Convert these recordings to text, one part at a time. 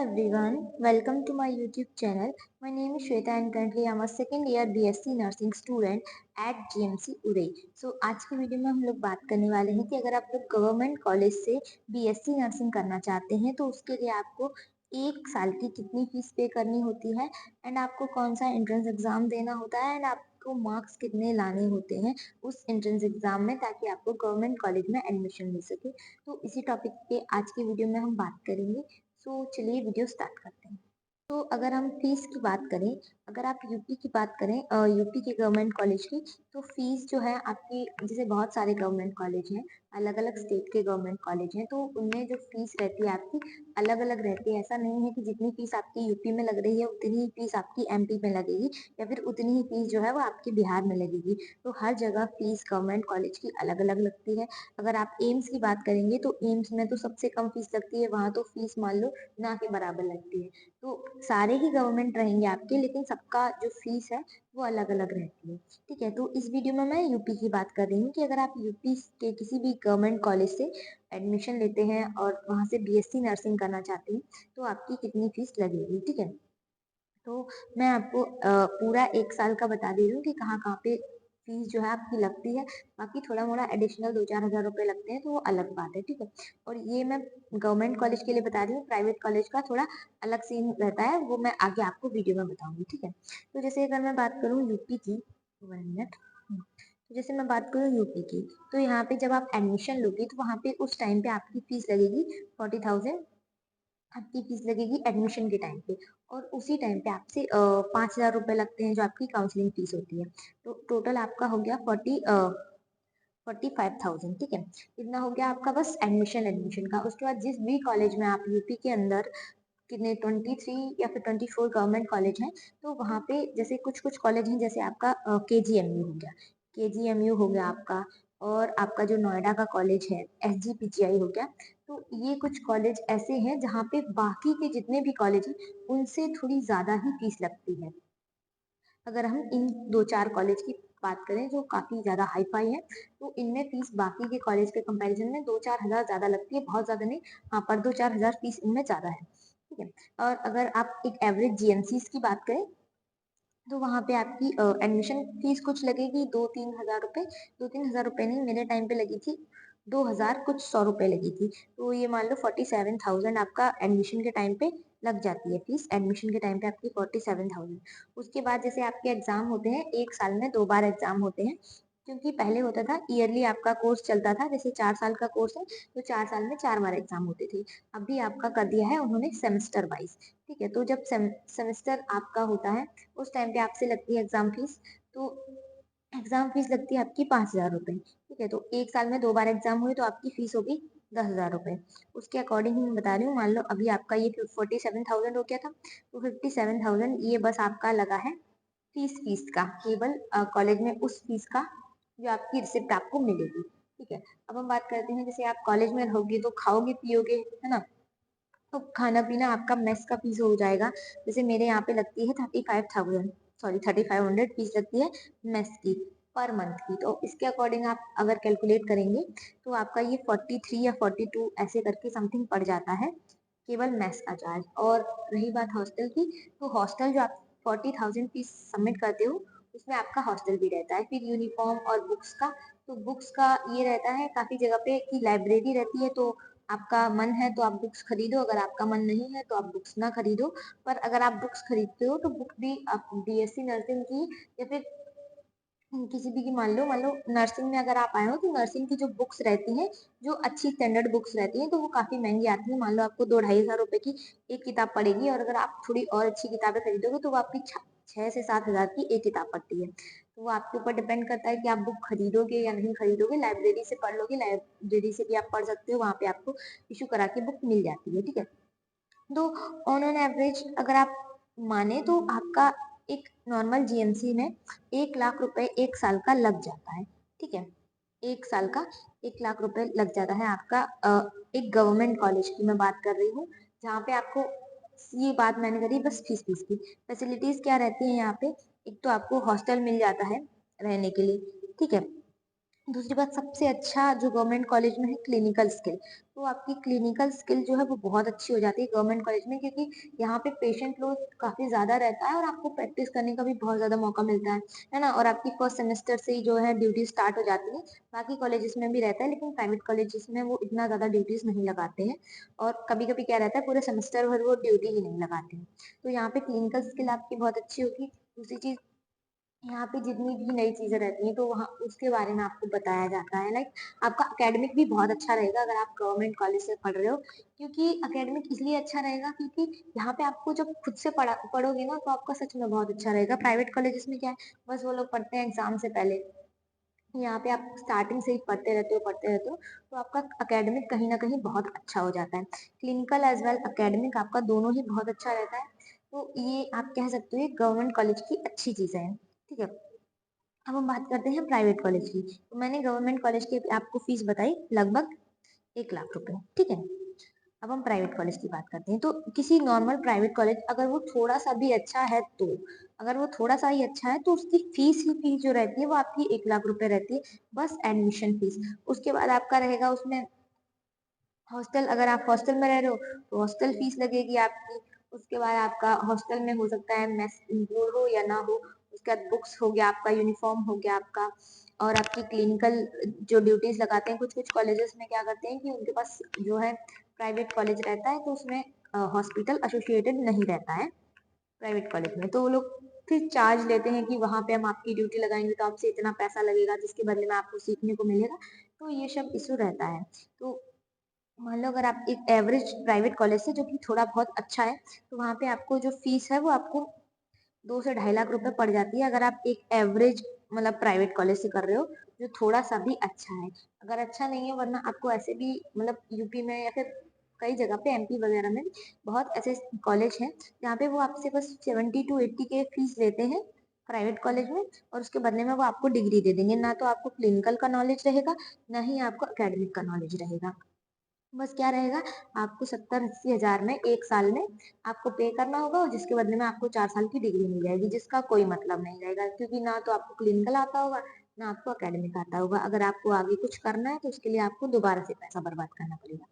everyone, welcome to my YouTube channel. My name is Shweta and currently I'm a second year BSc Nursing student at GMC Orai. So आज की video में हम लोग बात करने वाले हैं कि अगर आप लोग गवर्नमेंट कॉलेज से BSc नर्सिंग करना चाहते हैं तो उसके लिए आपको एक साल की कितनी फीस पे करनी होती है एंड आपको कौन सा एंट्रेंस एग्जाम देना होता है एंड आपको मार्क्स कितने लाने होते हैं उस एंट्रेंस एग्जाम में ताकि आपको गवर्नमेंट कॉलेज में एडमिशन मिल सके. तो इसी टॉपिक पे आज की वीडियो में हम बात करेंगे. सो चलिए वीडियो स्टार्ट करते हैं. तो अगर हम फीस की बात करें, अगर आप यूपी की बात करें, यूपी के गवर्नमेंट कॉलेज की, तो फीस जो है आपकी, जैसे बहुत सारे गवर्नमेंट कॉलेज हैं, अलग अलग स्टेट के गवर्नमेंट कॉलेज हैं, तो उनमें जो फीस रहती है आपकी अलग अलग रहती है. ऐसा नहीं है कि जितनी फीस आपकी यूपी में लग रही है उतनी ही फीस आपकी एमपी में लगेगी या फिर उतनी ही फीस जो है वो आपकी बिहार में लगेगी. तो हर जगह फीस गवर्नमेंट कॉलेज की अलग अलग लगती है. अगर आप एम्स की बात करेंगे तो एम्स में तो सबसे कम फीस लगती है, वहां तो फीस मान लो ना के बराबर लगती है. तो सारे ही गवर्नमेंट रहेंगे आपके, लेकिन सबका जो फीस है वो अलग अलग रहती है. ठीक है, तो इस वीडियो में मैं यूपी की बात कर रही हूँ कि अगर आप यूपी के किसी भी गवर्नमेंट कॉलेज से एडमिशन लेते हैं और वहां से बीएससी नर्सिंग करना चाहते हैं तो आपकी कितनी फीस लगेगी. ठीक है, तो मैं आपको पूरा एक साल का बता दे रही हूँ कि कहाँ कहाँ पे फीस जो है आपकी लगती है. बाकी थोड़ा मोड़ा एडिशनल 2-4 हजार रुपए लगते हैं तो वो अलग बात है. ठीक है, और ये मैं गवर्नमेंट कॉलेज के लिए बता रही हूँ. प्राइवेट कॉलेज का थोड़ा अलग सीन रहता है, वो मैं आगे आपको वीडियो में बताऊंगी. ठीक है, तो जैसे अगर मैं बात करूँ यूपी की, 1 मिनट. तो जैसे मैं बात करूँ यूपी की, तो यहाँ पे जब आप एडमिशन लोगे तो वहाँ पे उस टाइम पे आपकी फीस लगेगी 40,000. आपकी फीस लगेगी एडमिशन के टाइम पे, और उसी टाइम पे आपसे 5,000 रुपए लगते हैं जो आपकी काउंसलिंग फीस होती है. तो टोटल आपका हो गया 45,000. ठीक है, इतना हो गया आपका बस एडमिशन का. उसके बाद जिस भी कॉलेज में आप यूपी के अंदर कितने 23 या फिर 24 गवर्नमेंट कॉलेज हैं, तो वहाँ पे जैसे कुछ कुछ कॉलेज हैं, जैसे आपका केजीएमयू हो गया, केजीएमयू हो गया आपका, और आपका जो नोएडा का कॉलेज है एसजीपीजीआई हो गया. तो ये कुछ कॉलेज ऐसे हैं जहाँ पे बाकी के जितने भी कॉलेज हैं उनसे थोड़ी ज्यादा ही फीस लगती है. अगर हम इन 2-4 कॉलेज की बात करें जो काफी ज्यादा हाई फाई है, तो इनमें फीस बाकी के कॉलेज के कंपैरिजन में 2-4 हजार ज्यादा लगती है. बहुत ज्यादा नहीं, हाँ, पर 2-4 हजार फीस इनमें ज्यादा है. ठीक है, और अगर आप एक एवरेज जीएमसी की बात करें तो वहां पे आपकी एडमिशन फीस कुछ लगेगी 2-3 हजार रुपए. 2-3 हजार रुपए नहीं, मेरे टाइम पे लगी थी 2,000 कुछ 100 रुपए लगी थी. तो ये मान लो 47,000 आपका एडमिशन के टाइम पे लग जाती है फीस. एडमिशन के टाइम पे आपकी 47,000. उसके बाद जैसे आपके एग्जाम होते हैं, एक साल में 2 बार एग्जाम होते हैं, क्योंकि पहले होता था ईयरली आपका कोर्स चलता था. जैसे 4 साल का कोर्स है तो 4 साल में 4 बार एग्जाम होते थे. अभी आपका कर दिया है उन्होंने सेमेस्टर वाइज. ठीक है, तो जब सेमेस्टर आपका होता है उस टाइम पे आपसे लगती है एग्जाम फीस. तो एग्जाम फीस लगती है आपकी 5,000 रुपए. ठीक है, तो एक साल में 2 बार एग्जाम हुए तो आपकी फीस होगी 10,000 रुपए. उसके अकॉर्डिंग ही मैं बता रही हूँ. मान लो अभी आपका ये 47,000 हो गया था, तो 57,000 ये बस आपका लगा है फीस फीस का, केवल कॉलेज में उस फीस का जो आपकी रिसिप्ट आपको मिलेगी. ठीक है, अब हम बात करते हैं, जैसे आप कॉलेज में रहोगे तो खाओगे पियोगे, है ना. तो खाना पीना आपका मेस का फीस हो जाएगा. जैसे मेरे यहाँ पे लगती है 35,000, सॉरी 3,500 फीस लगती है मेस की पर मंथ की. तो इसके अकॉर्डिंग आप अगर कैलकुलेट करेंगे तो आपका ये 43 या 42 ऐसे करके समथिंग पड़ जाता है, केवल मेस का चार्ज. और रही बात हॉस्टल की, तो हॉस्टल जो आप 40,000 फीस सबमिट करते हो उसमें आपका हॉस्टल भी रहता है. फिर यूनिफॉर्म और बुक्स का, तो बुक्स का ये रहता है काफी जगह पे कि लाइब्रेरी रहती है, तो आपका मन है तो आप बुक्स खरीदो, अगर आपका मन नहीं है तो आप बुक्स ना खरीदो. पर अगर आप बुक्स खरीदते हो तो बुक भी आप बीएससी नर्सिंग की या फिर किसी भी की, मान लो नर्सिंग में अगर आप आए हो तो नर्सिंग की जो बुक्स रहती हैं, जो अच्छी स्टैंडर्ड बुक्स रहती हैं, तो वो काफी महंगी आती है. मान लो आपको 2-2.5 हजार रुपए की एक किताब पड़ेगी, और अगर आप थोड़ी और अच्छी किताबें खरीदोगे तो वो आपकी 6 से 7 हजार की एक किताब पड़ती है. तो वो आपके ऊपर डिपेंड करता है कि आप बुक खरीदोगे या नहीं खरीदोगे. लाइब्रेरी से पढ़ लोगे, लाइब्रेरी से भी आप पढ़ सकते हो, वहां पे आपको इशू करा के बुक मिल जाती है. ठीक है, तो ऑन एन एवरेज अगर आप माने तो आपका एक नॉर्मल जीएमसी में 1 लाख रुपए एक साल का लग जाता है. ठीक है, एक साल का 1 लाख रुपए लग जाता है आपका. एक गवर्नमेंट कॉलेज की मैं बात कर रही हूँ, जहाँ पे आपको, ये बात मैंने करी बस फीस फीस की. फैसिलिटीज क्या रहती है यहाँ पे, एक तो आपको हॉस्टल मिल जाता है रहने के लिए. ठीक है, दूसरी बात, सबसे अच्छा जो गवर्नमेंट कॉलेज में है क्लिनिकल स्किल। तो आपकी क्लिनिकल स्किल जो है वो बहुत अच्छी हो जाती है गवर्नमेंट कॉलेज में, क्योंकि यहाँ पे पेशेंट लोड काफ़ी ज़्यादा रहता है और आपको प्रैक्टिस करने का भी बहुत ज़्यादा मौका मिलता है ना? और आपकी फर्स्ट सेमेस्टर से ही जो है ड्यूटी स्टार्ट हो जाती है। बाकी कॉलेजेस में भी रहता है, लेकिन प्राइवेट कॉलेजेस में वो इतना ज़्यादा ड्यूटीज़ नहीं लगाते हैं और कभी-कभी क्या रहता है पूरे सेमेस्टर भर वो ड्यूटी ही नहीं लगाते हैं। तो यहाँ पे क्लिनिकल स्किल आपकी बहुत अच्छी होगी। दूसरी चीज़, यहाँ पे जितनी भी नई चीज़ें रहती हैं तो वहाँ उसके बारे में आपको बताया जाता है। लाइक आपका एकेडमिक भी बहुत अच्छा रहेगा अगर आप गवर्नमेंट कॉलेज से पढ़ रहे हो, क्योंकि एकेडमिक इसलिए अच्छा रहेगा क्योंकि यहाँ पे आपको जब खुद से पढ़ोगे ना तो आपका सच में बहुत अच्छा रहेगा। प्राइवेट कॉलेजेस में क्या है, बस वो लोग पढ़ते हैं एग्ज़ाम से पहले। यहाँ पे आप स्टार्टिंग से ही पढ़ते रहते हो, तो आपका एकेडमिक कहीं न कहीं बहुत अच्छा हो जाता है। क्लिनिकल एज़ वेल एकेडमिक आपका दोनों ही बहुत अच्छा रहता है। तो ये आप कह सकते हो ये गवर्नमेंट कॉलेज की अच्छी चीज़ें हैं। ठीक है? अब हम बात करते हैं प्राइवेट कॉलेज की। तो मैंने गवर्नमेंट कॉलेज की आपको फीस बताई लगभग 1 लाख रुपए, ठीक है? अब हम प्राइवेट कॉलेज की बात करते हैं। तो किसी नॉर्मल प्राइवेट कॉलेज अगर वो थोड़ा-सा भी अच्छा है तो, अगर वो थोड़ा-सा ही अच्छा है तो उसकी फीस ही फीस जो रहती है वो आपकी 1 लाख रुपए रहती है, बस एडमिशन फीस। उसके बाद आपका रहेगा उसमें हॉस्टल, अगर आप हॉस्टल में रह रहे हो तो हॉस्टल फीस लगेगी आपकी। उसके बाद आपका हॉस्टल में हो सकता है मेस इंक्लूड हो या ना हो। उसके बाद बुक्स हो गया आपका, यूनिफॉर्म हो गया आपका, और आपकी क्लिनिकल जो ड्यूटीज लगाते हैं। कुछ कुछ कॉलेजेस में क्या करते हैं कि उनके पास जो है प्राइवेट कॉलेज रहता है तो उसमें हॉस्पिटल एसोसिएटेड नहीं रहता है प्राइवेट कॉलेज में, तो वो लोग फिर चार्ज लेते हैं कि वहां पे हम आपकी ड्यूटी लगाएंगे तो आपसे इतना पैसा लगेगा जिसके बदले में आपको सीखने को मिलेगा। तो ये सब इशू रहता है। तो मान लो अगर आप एक एवरेज प्राइवेट कॉलेज से जो कि थोड़ा बहुत अच्छा है, तो वहाँ पे आपको जो फीस है वो आपको 2 से ढाई लाख रुपए पड़ जाती है अगर आप एक एवरेज मतलब प्राइवेट कॉलेज से कर रहे हो जो थोड़ा सा भी अच्छा है। अगर अच्छा नहीं है, वरना आपको ऐसे भी मतलब यूपी में या फिर कई जगह पे एमपी वगैरह में भी बहुत ऐसे कॉलेज हैं जहाँ पे वो आपसे बस 70 टू 80 के फीस लेते हैं प्राइवेट कॉलेज में, और उसके बदले में वो आपको डिग्री दे देंगे। ना तो आपको क्लिनिकल का नॉलेज रहेगा, ना ही आपको एकेडमिक का नॉलेज रहेगा। बस क्या रहेगा, आपको 70-80 हजार में 1 साल में आपको पे करना होगा और जिसके बदले में आपको 4 साल की डिग्री मिल जाएगी, जिसका कोई मतलब नहीं रहेगा, क्योंकि ना तो आपको क्लिनिकल आता होगा, ना आपको एकेडमिक आता होगा। अगर आपको आगे कुछ करना है तो उसके लिए आपको दोबारा से पैसा बर्बाद करना पड़ेगा।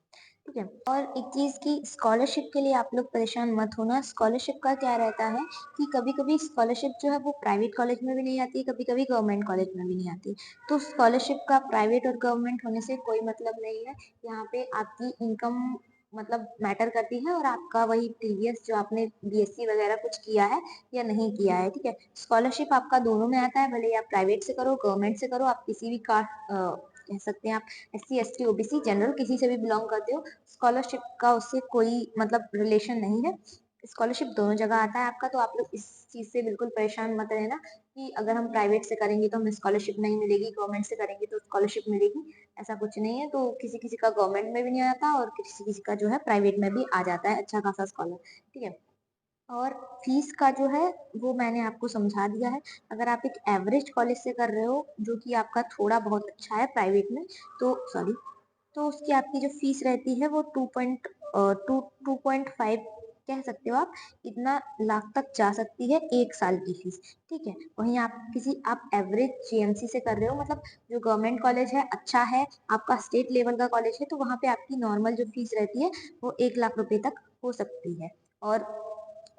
ठीक है? और एक चीज़ की स्कॉलरशिप के लिए आप लोग परेशान मत होना। स्कॉलरशिप का क्या रहता है कि कभी-कभी स्कॉलरशिप जो है वो प्राइवेट कॉलेज में भी नहीं आती है, कभी-कभी गवर्नमेंट कॉलेज में भी नहीं आती। तो स्कॉलरशिप का प्राइवेट और गवर्नमेंट होने से कोई मतलब नहीं है। यहाँ पे आपकी इनकम मतलब मैटर करती है और आपका वही प्रीवियस जो आपने बीएससी वगैरह कुछ किया है या नहीं किया है। ठीक है? स्कॉलरशिप आपका दोनों में आता है, भले ही आप प्राइवेट से करो, गवर्नमेंट से करो, आप किसी भी कास्ट कह सकते हैं आप एससी, एसटी, ओबीसी, जनरल किसी से भी बिलोंग करते हो, स्कॉलरशिप का उससे कोई मतलब रिलेशन नहीं है। स्कॉलरशिप दोनों जगह आता है आपका, तो आप लोग इस चीज़ से बिल्कुल परेशान मत रहना कि अगर हम प्राइवेट से करेंगे तो हमें स्कॉलरशिप नहीं मिलेगी, गवर्नमेंट से करेंगे तो स्कॉलरशिप मिलेगी। ऐसा कुछ नहीं है। तो किसी-किसी का गवर्नमेंट में भी नहीं आता और किसी-किसी का जो है प्राइवेट में भी आ जाता है अच्छा खासा स्कॉलर। ठीक है? और फीस का जो है वो मैंने आपको समझा दिया है। अगर आप एक एवरेज कॉलेज से कर रहे हो जो कि आपका थोड़ा बहुत अच्छा है प्राइवेट में, तो सॉरी, तो उसकी आपकी जो फीस रहती है वो 2.5 कह सकते हो आप, इतना लाख तक जा सकती है 1 साल की फीस। ठीक है? वहीं आप एवरेज जीएमसी से कर रहे हो, मतलब जो गवर्नमेंट कॉलेज है, अच्छा है, आपका स्टेट लेवल का कॉलेज है, तो वहाँ पे आपकी नॉर्मल जो फीस रहती है वो 1 लाख रुपए तक हो सकती है। और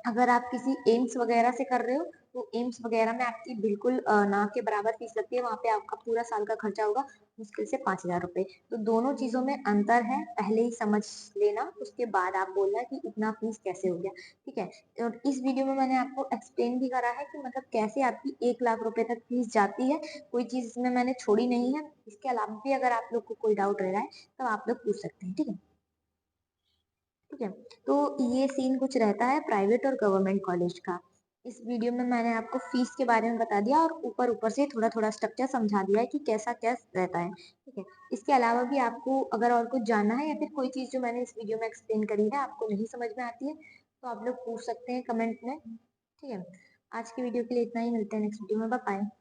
अगर आप किसी एम्स वगैरह से कर रहे हो तो एम्स वगैरह में आपकी बिल्कुल ना के बराबर फीस लगती है। वहाँ पे आपका पूरा साल का खर्चा होगा मुश्किल से 5,000 रुपए। तो दोनों चीजों में अंतर है, पहले ही समझ लेना, उसके बाद आप बोलना कि इतना फीस कैसे हो गया। ठीक है? और इस वीडियो में मैंने आपको एक्सप्लेन भी करा है कि मतलब कैसे आपकी 1 लाख रुपए तक फीस जाती है। कोई चीज इसमें मैंने छोड़ी नहीं है। इसके अलावा भी अगर आप लोग को कोई डाउट रह रहा है तो आप लोग पूछ सकते हैं। ठीक है? ठीक है? तो ये सीन कुछ रहता है प्राइवेट और गवर्नमेंट कॉलेज का। इस वीडियो में मैंने आपको फीस के बारे में बता दिया और ऊपर-ऊपर से थोड़ा-थोड़ा स्ट्रक्चर समझा दिया है कि कैसा क्या रहता है। ठीक है? इसके अलावा भी आपको अगर और कुछ जानना है या फिर कोई चीज़ जो मैंने इस वीडियो में एक्सप्लेन करी है आपको नहीं समझ में आती है, तो आप लोग पूछ सकते हैं कमेंट में। ठीक है? आज की वीडियो के लिए इतना ही, मिलते हैं नेक्स्ट वीडियो में। Bye bye.